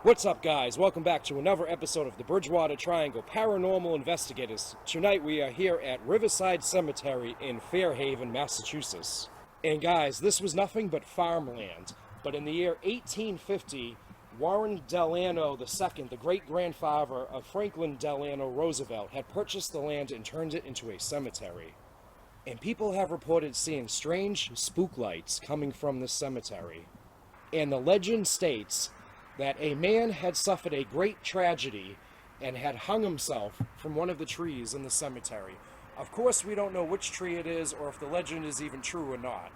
What's up, guys? Welcome back to another episode of the Bridgewater Triangle Paranormal Investigators. Tonight we are here at Riverside Cemetery in Fairhaven, Massachusetts. And guys, this was nothing but farmland. But in the year 1850, Warren Delano II, the great-grandfather of Franklin Delano Roosevelt, had purchased the land and turned it into a cemetery. And people have reported seeing strange spook lights coming from this cemetery. And the legend states that a man had suffered a great tragedy and had hung himself from one of the trees in the cemetery. Of course, we don't know which tree it is or if the legend is even true or not.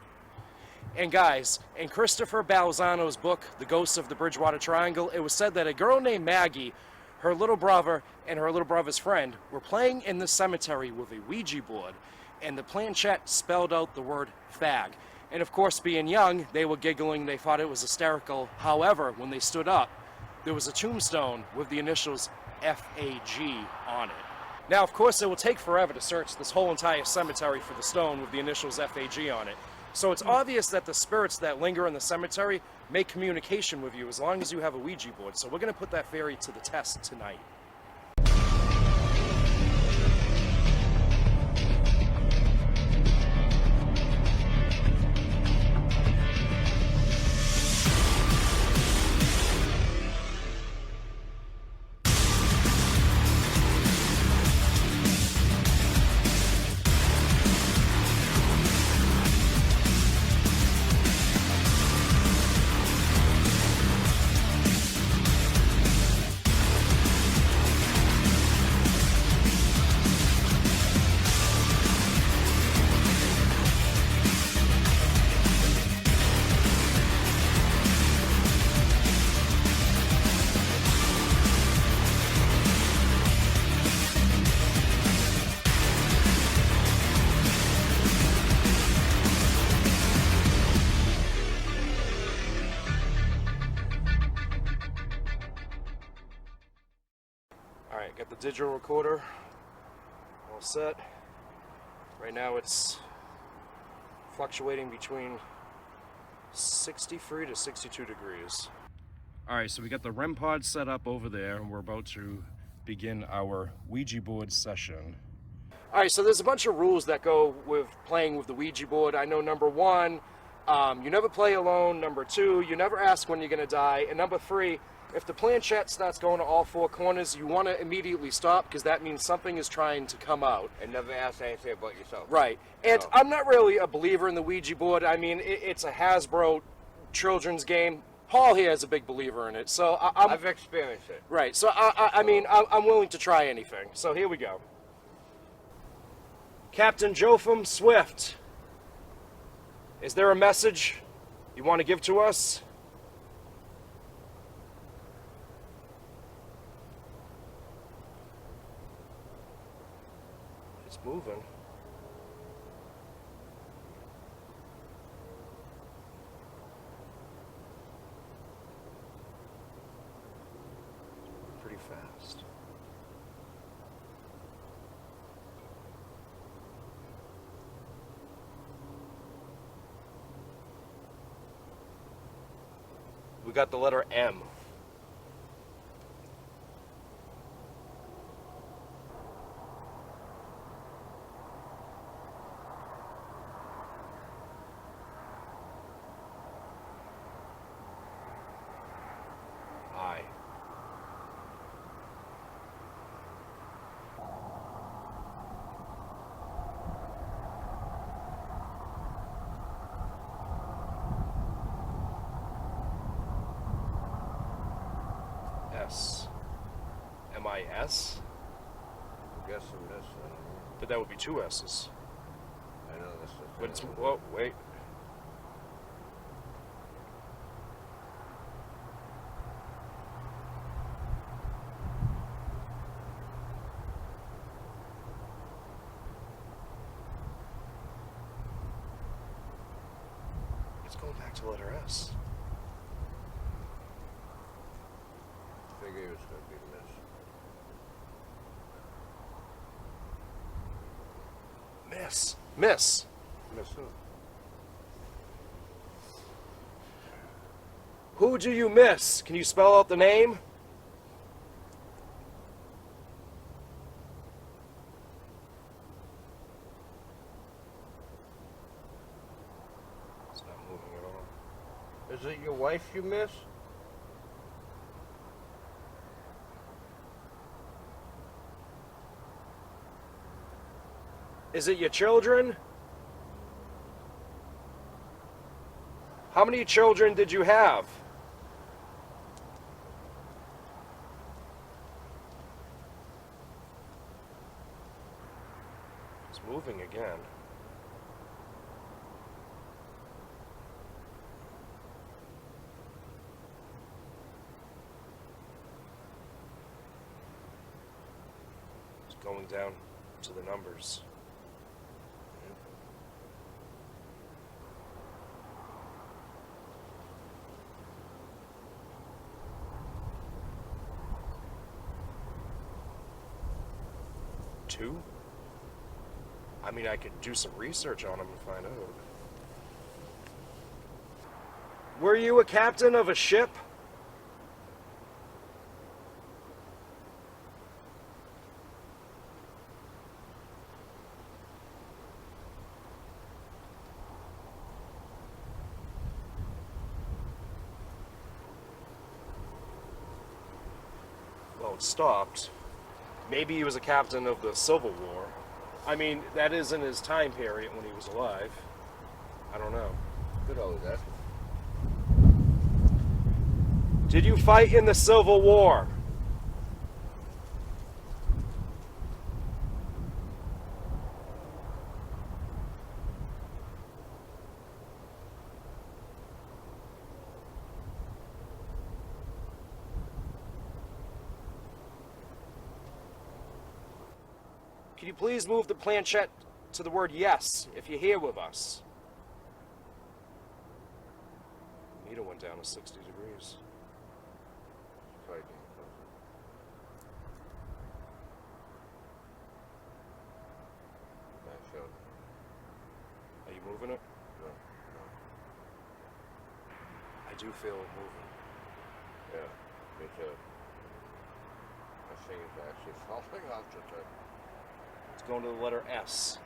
And guys, in Christopher Balzano's book, The Ghosts of the Bridgewater Triangle, it was said that a girl named Maggie, her little brother, and her little brother's friend were playing in the cemetery with a Ouija board, and the planchette spelled out the word fag. And of course, being young, they were giggling, they thought it was hysterical. However, when they stood up, there was a tombstone with the initials F-A-G on it. Now, of course, it will take forever to search this whole entire cemetery for the stone with the initials F-A-G on it. So it's obvious that the spirits that linger in the cemetery make communication with you as long as you have a Ouija board. So we're going to put that theory to the test tonight. Alright, got the digital recorder all set. Right now it's fluctuating between 63 to 62 degrees. Alright, so we got the REM pod set up over there and we're about to begin our Ouija board session. Alright, so there's a bunch of rules that go with playing with the Ouija board. I know number one, you never play alone. Number two, you never ask when you're going to die. And number three, if the planchette starts going to all four corners, you want to immediately stop because that means something is trying to come out. And never ask anything about yourself. Right. And so, I'm not really a believer in the Ouija board. I mean, it's a Hasbro children's game. Paul here is a big believer in it. So I've experienced it. Right. So I mean, I'm willing to try anything. So here we go. Captain Jotham Swift, is there a message you want to give to us? It's moving. Pretty fast. We got the letter M. I. S. M-I-S? I'm guessing this. But that would be two S's. I know this is. But it's, whoa, wait. It's going back to letter S. Figure it was going to be this. Miss. Miss who? Who do you miss? Can you spell out the name? It's not moving at all. Is it your wife you miss? Is it your children? How many children did you have? It's moving again. It's going down to the numbers. Two? I mean, I could do some research on him and find out. Were you a captain of a ship? Well, it stopped. Maybe he was a captain of the Civil War. I mean, that isn't his time period when he was alive. I don't know. Good old that. Did you fight in the Civil War? Can you please move the planchette to the word yes if you're here with us? Meter went down to 60 degrees. Try getting closer. That showed. Are you moving it? No. I do feel it moving. Yeah, me too. I think it's actually falling off the top. It's going to the letter S.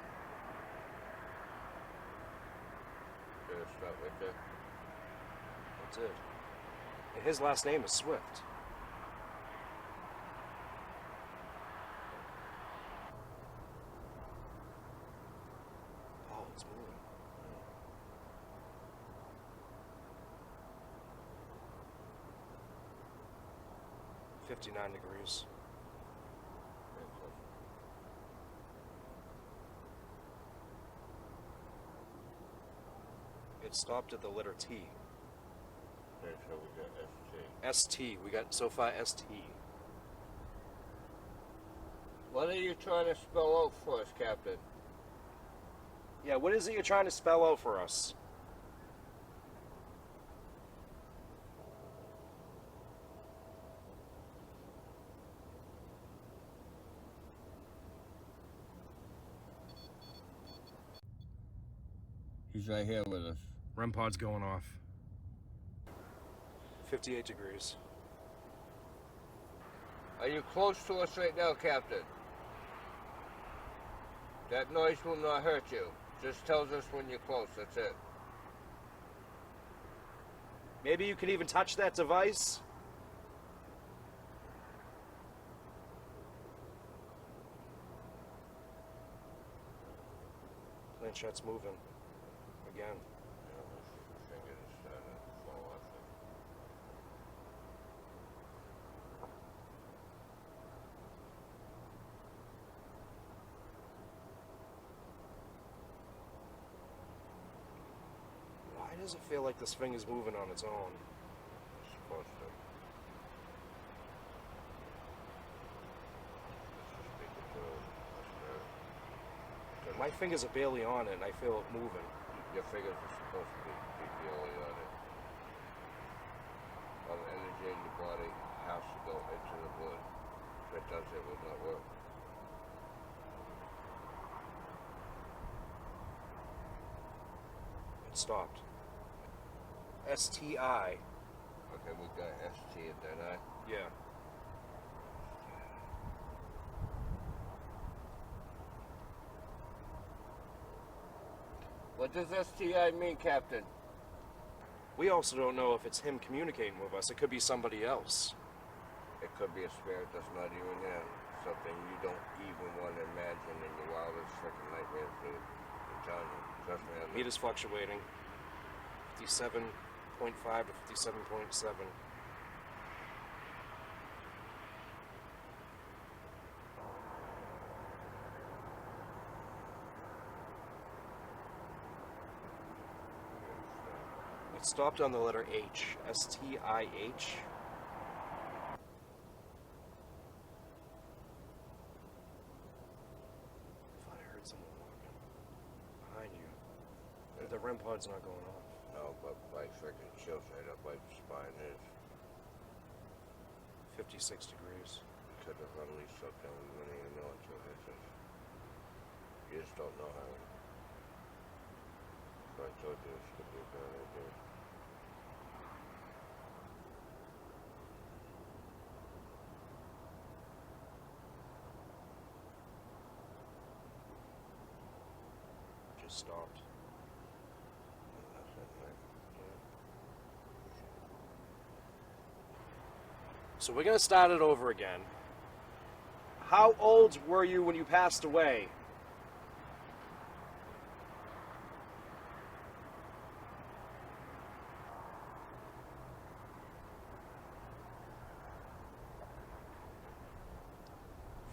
Did it stop right there? It did. And his last name is Swift. Oh, it's moving. 59 degrees. Very close. It stopped at the letter T. Okay, so we got ST. ST. We got so far ST. What are you trying to spell out for us, Captain? Yeah, what is it you're trying to spell out for us? He's right here with us. REM pod's going off. 58 degrees. Are you close to us right now, Captain? That noise will not hurt you. Just tells us when you're close, that's it. Maybe you can even touch that device? Planchette's moving. Again. Yeah, my finger is starting to fall off. Why does it feel like this finger's moving on its own? It's supposed to. This is speaking to a spirit. My fingers are barely on it and I feel it moving. Your fingers are supposed to be barely on it. All the energy in your body has to go into the blood. If it does, it will not work. It stopped. STI. Okay, we got ST at that eye. Yeah. What does STI mean, Captain? We also don't know if it's him communicating with us. It could be somebody else. It could be a spirit that's not even him. Something you don't even want to imagine in your wildest freaking nightmares, dude. I'm telling you. Trust me. Heat is fluctuating. 57.5 to 57.7. It stopped on the letter H. S-T-I-H. I thought I heard someone walking behind you. The REM pod's not going off. No, but my freaking chills right up my spine is. 56 degrees. Could have unleashed something we wouldn't even know until this is. You just don't know how. So I told you this could be a bad idea. Just stopped. That's it, right? So we're gonna start it over again. How old were you when you passed away?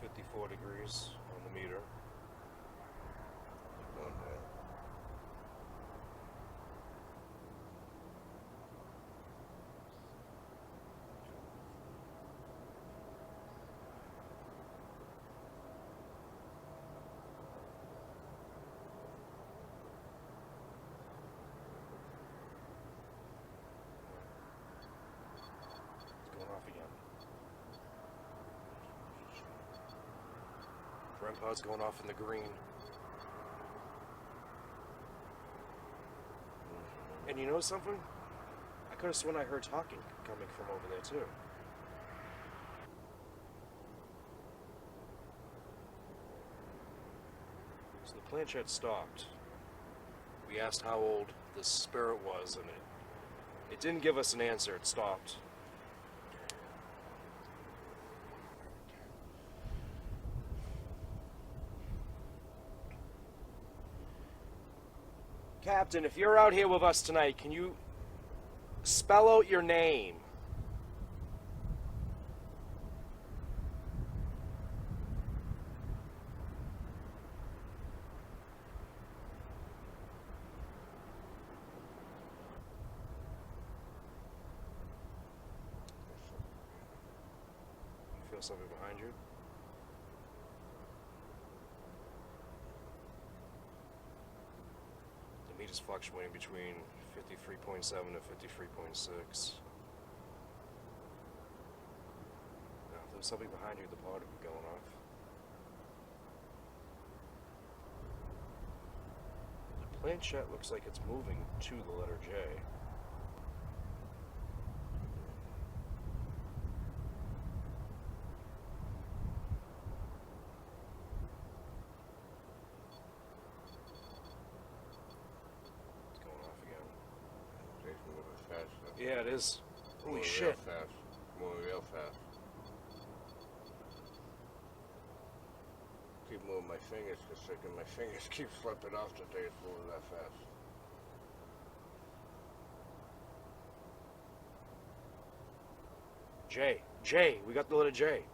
.54 degrees on the meter. One day. It's going off again. REM pod's going off in the green. And you know something? I could have sworn I heard talking coming from over there too. So the planchette stopped. We asked how old this spirit was, and it didn't give us an answer. It stopped. Captain, if you're out here with us tonight, can you spell out your name? You feel something behind you? The meat is fluctuating between 53.7 and 53.6. Now, if there's something behind you, the pod would be going off. The planchette looks like it's moving to the letter J. It's going off again. It's moving fast. Though. Yeah, it is. Holy Moving shit. Real fast. Moving real fast. Keep moving my fingers because my fingers keep slipping off today. It's moving that fast. J, we got the letter J.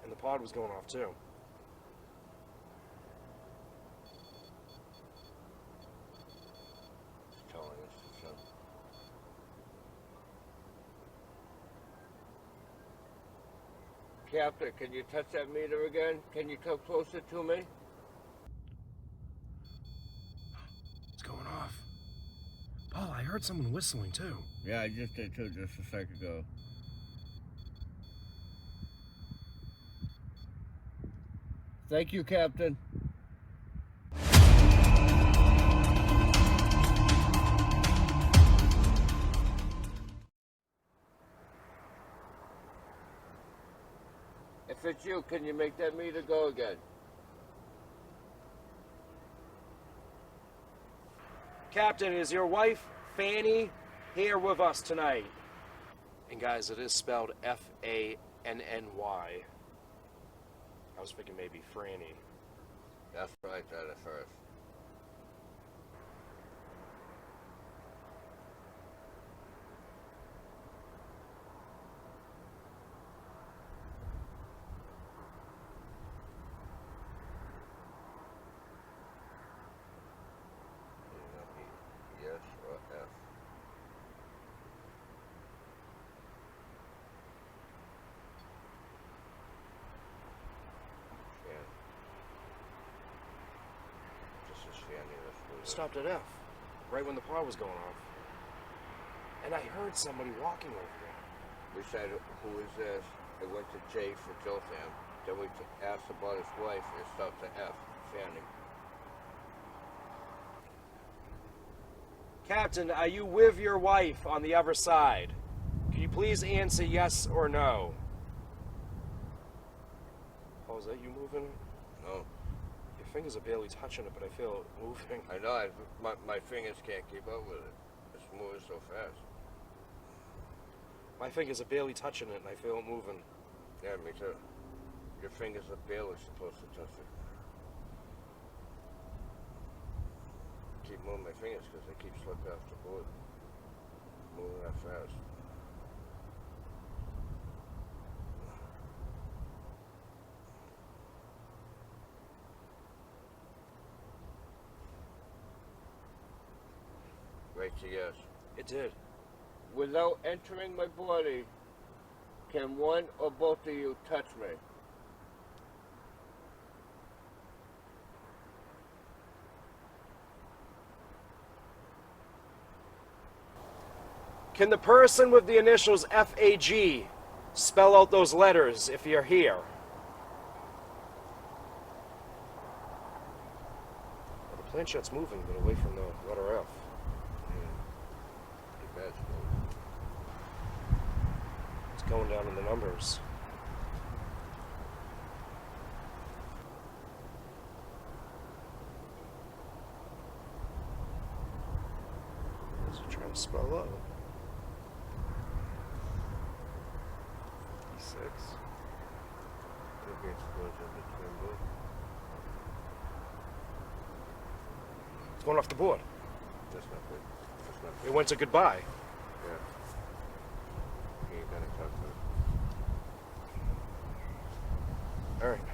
And the pod was going off too. It's telling us to jump. Captain, can you touch that meter again? Can you come closer to me? It's going off. Paul, I heard someone whistling too. Yeah, I just did too, just a second ago. Thank you, Captain. If it's you, can you make that meter go again? Captain, is your wife, Fanny, here with us tonight? And guys, it is spelled F-A-N-N-Y. I was thinking maybe Franny. That's what I thought at first. Yes or F? Fan. This is Fanny. That's what it is. Stopped at F, right when the power was going off. And I heard somebody walking over there. We said, who is this? It went to J for Jotham. Then we asked about his wife. It stopped at F. Fanny. Captain, are you with your wife on the other side? Can you please answer yes or no? Oh, is that you moving? No. Your fingers are barely touching it, but I feel it moving. I know. My fingers can't keep up with it. It's moving so fast. My fingers are barely touching it, and I feel it moving. Yeah, me too. Your fingers are barely supposed to touch it. Keep moving my fingers because they keep slipping off the board. Moving that fast. Right to yes. It did. Without entering my body, can one or both of you touch me? Can the person with the initials F-A-G spell out those letters if you're here? Well, the planchett's moving, but away from the letter F. The bad's It's going down in the numbers. What's it trying to spell out? 6. Could be explosion between both. It's going off the board. That's not good. That's not It good. went to goodbye. Yeah. You ain't gonna talk to it. All right.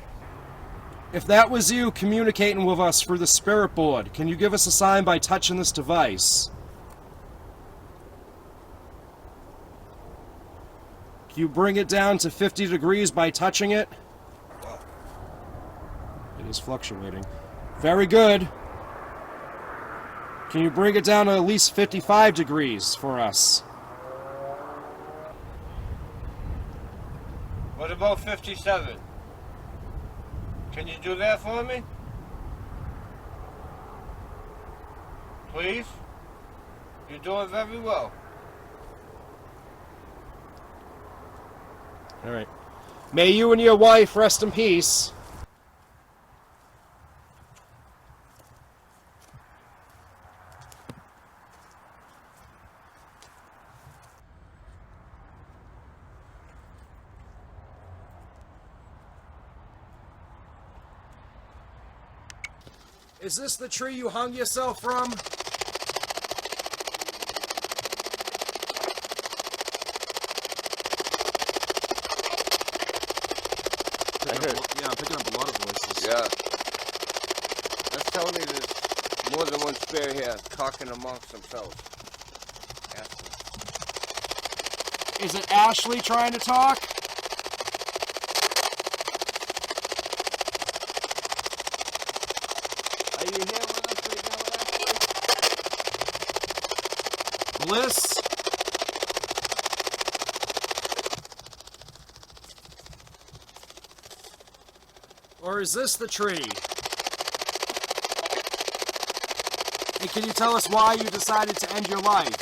If that was you communicating with us through the spirit board, can you give us a sign by touching this device? Can you bring it down to 50 degrees by touching it? It is fluctuating. Very good. Can you bring it down to at least 55 degrees for us? What about 57? Can you do that for me? Please? You're doing very well. All right. May you and your wife rest in peace. Is this the tree you hung yourself from? Yeah, I'm picking up a lot of voices. Yeah. That's telling me there's more than one spirit here talking amongst themselves. Ask them. Is it Ashley trying to talk? Are you here with us right now, Ashley? Bliss? Or is this the tree? And can you tell us why you decided to end your life?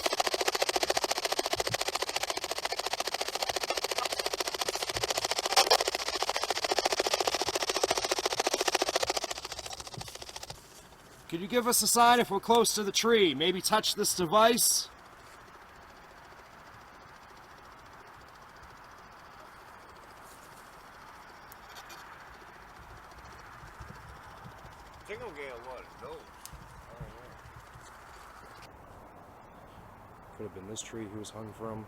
Could you give us a sign if we're close to the tree? Maybe touch this device? I think I'm getting a lot of those. I don't know. Could have been this tree he was hung from.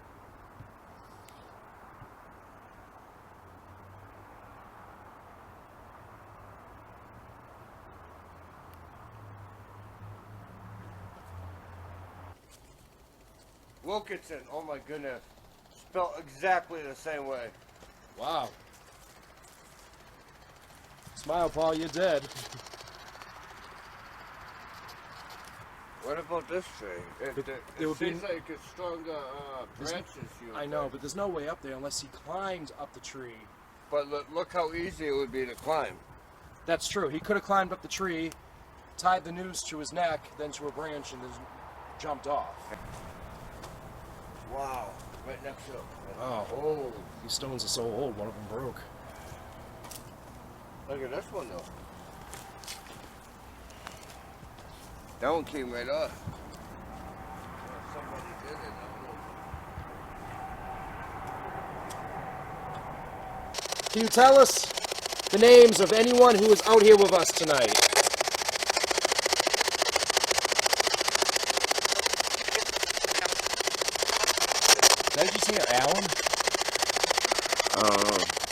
Wilkinson, oh my goodness. Spelled exactly the same way. Wow. Smile, Paul, you're dead. What about this tree? It would be- seems like it's stronger branches here. I know, but there's no way up there unless he climbed up the tree. But look how easy it would be to climb. That's true. He could have climbed up the tree, tied the noose to his neck, then to a branch, and then jumped off. Wow. Right next to it. Oh. These stones are so old, one of them broke. Look at this one though. That one came right up. Somebody did it. Can you tell us the names of anyone who is out here with us tonight? Did you say an Allen?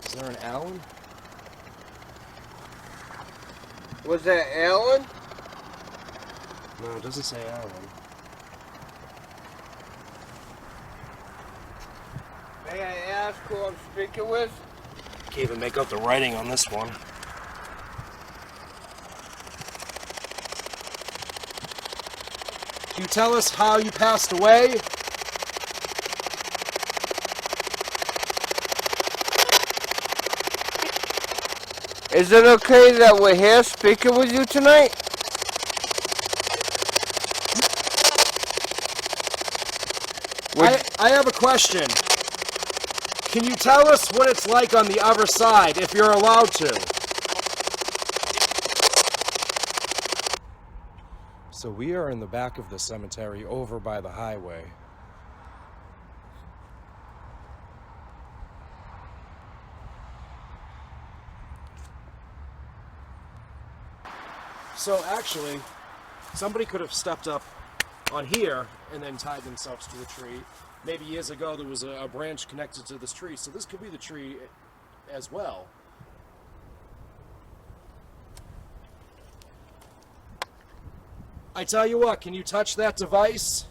Is there an Allen? Was that Alan? No, it doesn't say Allen. May I ask who I'm speaking with? Can't even make out the writing on this one. Can you tell us how you passed away? Is it okay that we're here speaking with you tonight? I have a question. Can you tell us what it's like on the other side, if you're allowed to? So we are in the back of the cemetery over by the highway. So actually, somebody could have stepped up on here and then tied themselves to the tree. Maybe years ago there was a branch connected to this tree, so this could be the tree as well. I tell you what, can you touch that device?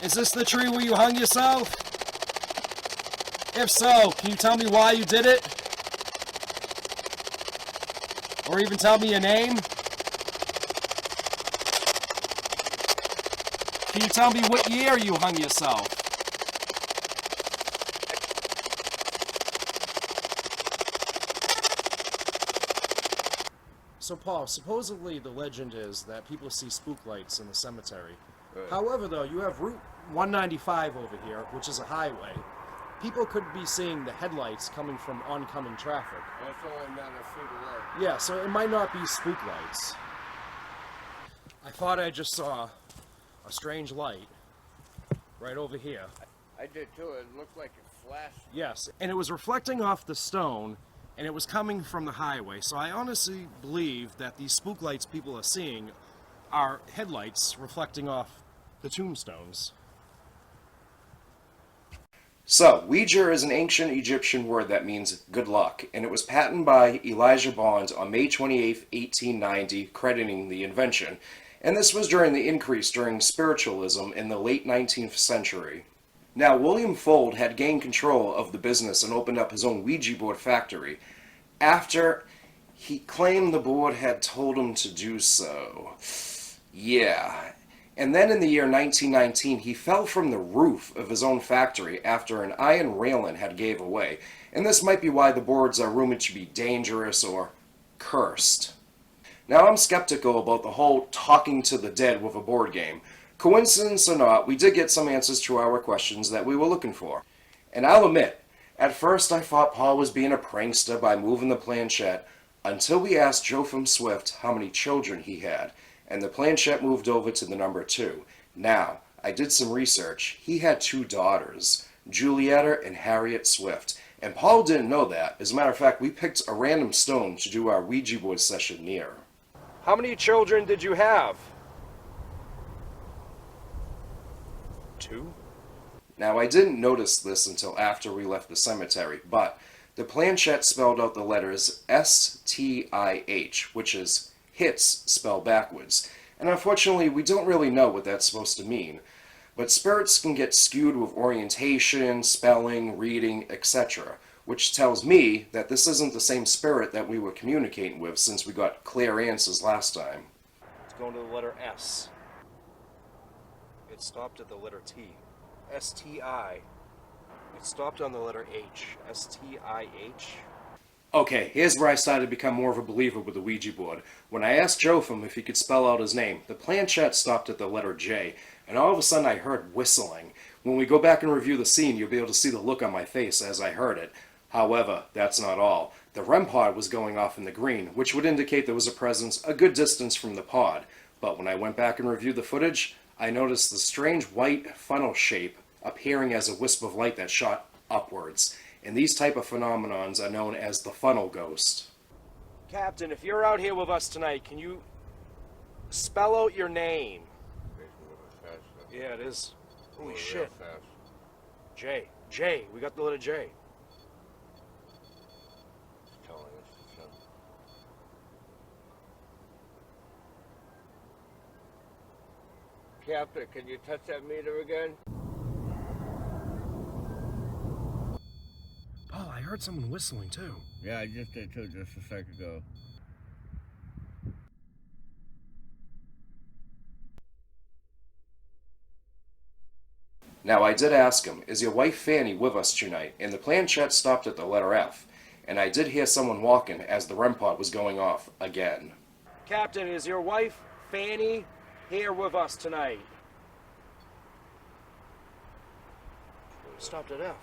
Is this the tree where you hung yourself? If so, can you tell me why you did it? Or even tell me your name? Can you tell me what year you hung yourself? So Paul, supposedly the legend is that people see spook lights in the cemetery. Right. However, though, you have Route 195 over here, which is a highway. People could be seeing the headlights coming from oncoming traffic. That's only a matter of feet away. Yeah, so it might not be spook lights. I thought I just saw a strange light right over here. I did too. It looked like it flashed. Yes, and it was reflecting off the stone, and it was coming from the highway. So I honestly believe that these spook lights people are seeing are headlights reflecting off the tombstones. So, Ouija is an ancient Egyptian word that means good luck, and it was patented by Elijah Bond on May 28, 1890, crediting the invention. And this was during the increase during spiritualism in the late 19th century. Now, William Fuld had gained control of the business and opened up his own Ouija board factory after he claimed the board had told him to do so. Yeah. And then in the year 1919, he fell from the roof of his own factory after an iron railing had gave away, and this might be why the boards are rumored to be dangerous or cursed. Now, I'm skeptical about the whole talking to the dead with a board game. Coincidence or not, we did get some answers to our questions that we were looking for. And I'll admit, at first I thought Paul was being a prankster by moving the planchette, until we asked Joe from Swift how many children he had, and the planchette moved over to the number 2. Now, I did some research. He had 2 daughters, Julietta and Harriet Swift, and Paul didn't know that. As a matter of fact, we picked a random stone to do our Ouija board session near. How many children did you have? 2? Now, I didn't notice this until after we left the cemetery, but the planchette spelled out the letters S-T-I-H, which is hits spelled backwards. And unfortunately, we don't really know what that's supposed to mean. But spirits can get skewed with orientation, spelling, reading, etc., which tells me that this isn't the same spirit that we were communicating with since we got clear answers last time. It's going to the letter S. It stopped at the letter T. S-T-I. It stopped on the letter H. S-T-I-H. Okay, here's where I started to become more of a believer with the Ouija board. When I asked Jotham if he could spell out his name, the planchette stopped at the letter J, and all of a sudden I heard whistling. When we go back and review the scene, you'll be able to see the look on my face as I heard it. However, that's not all. The REM pod was going off in the green, which would indicate there was a presence a good distance from the pod. But when I went back and reviewed the footage, I noticed the strange white funnel shape appearing as a wisp of light that shot upwards. And these type of phenomenons are known as the funnel ghost. Captain, if you're out here with us tonight, can you spell out your name? Yeah, it is. Holy shit. J. J. We got the letter J. Captain, can you touch that meter again? Paul, I heard someone whistling too. Yeah, I just did too, just a second ago. Now, I did ask him, is your wife Fanny with us tonight? And the planchette stopped at the letter F. And I did hear someone walking as the REM pod was going off again. Captain, is your wife Fanny here with us tonight? Stopped at F,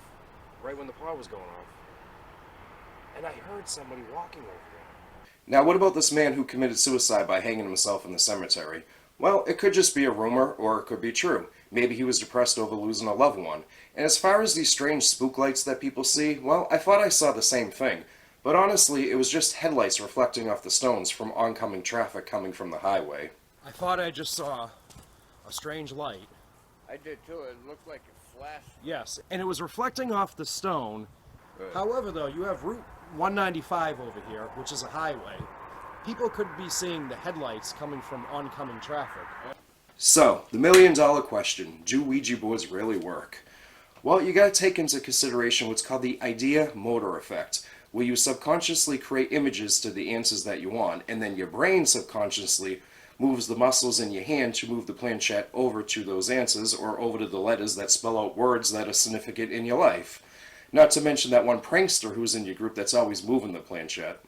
right when the pod was going off. And I heard somebody walking over there. Now, what about this man who committed suicide by hanging himself in the cemetery? Well, it could just be a rumor, or it could be true. Maybe he was depressed over losing a loved one. And as far as these strange spook lights that people see, well, I thought I saw the same thing. But honestly, it was just headlights reflecting off the stones from oncoming traffic coming from the highway. I thought I just saw a strange light. I did too, it looked like it flashed. Yes, and it was reflecting off the stone. Right. However, though, you have Route 195 over here, which is a highway. People could be seeing the headlights coming from oncoming traffic. So, the million-dollar question, do Ouija boards really work? Well, you gotta take into consideration what's called the idea motor effect, where you subconsciously create images to the answers that you want, and then your brain subconsciously moves the muscles in your hand to move the planchette over to those answers, or over to the letters that spell out words that are significant in your life. Not to mention that one prankster who's in your group that's always moving the planchette.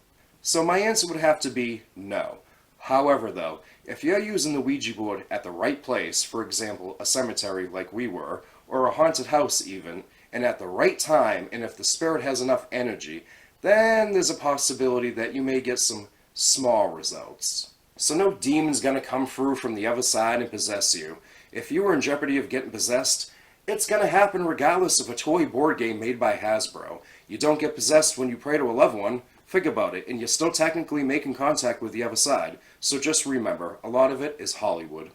So my answer would have to be no. However, though, if you're using the Ouija board at the right place, for example, a cemetery like we were, or a haunted house even, and at the right time, and if the spirit has enough energy, then there's a possibility that you may get some small results. So no demon's gonna come through from the other side and possess you. If you were in jeopardy of getting possessed, it's gonna happen regardless of a toy board game made by Hasbro. You don't get possessed when you pray to a loved one. Think about it, and you're still technically making contact with the other side. So just remember, a lot of it is Hollywood.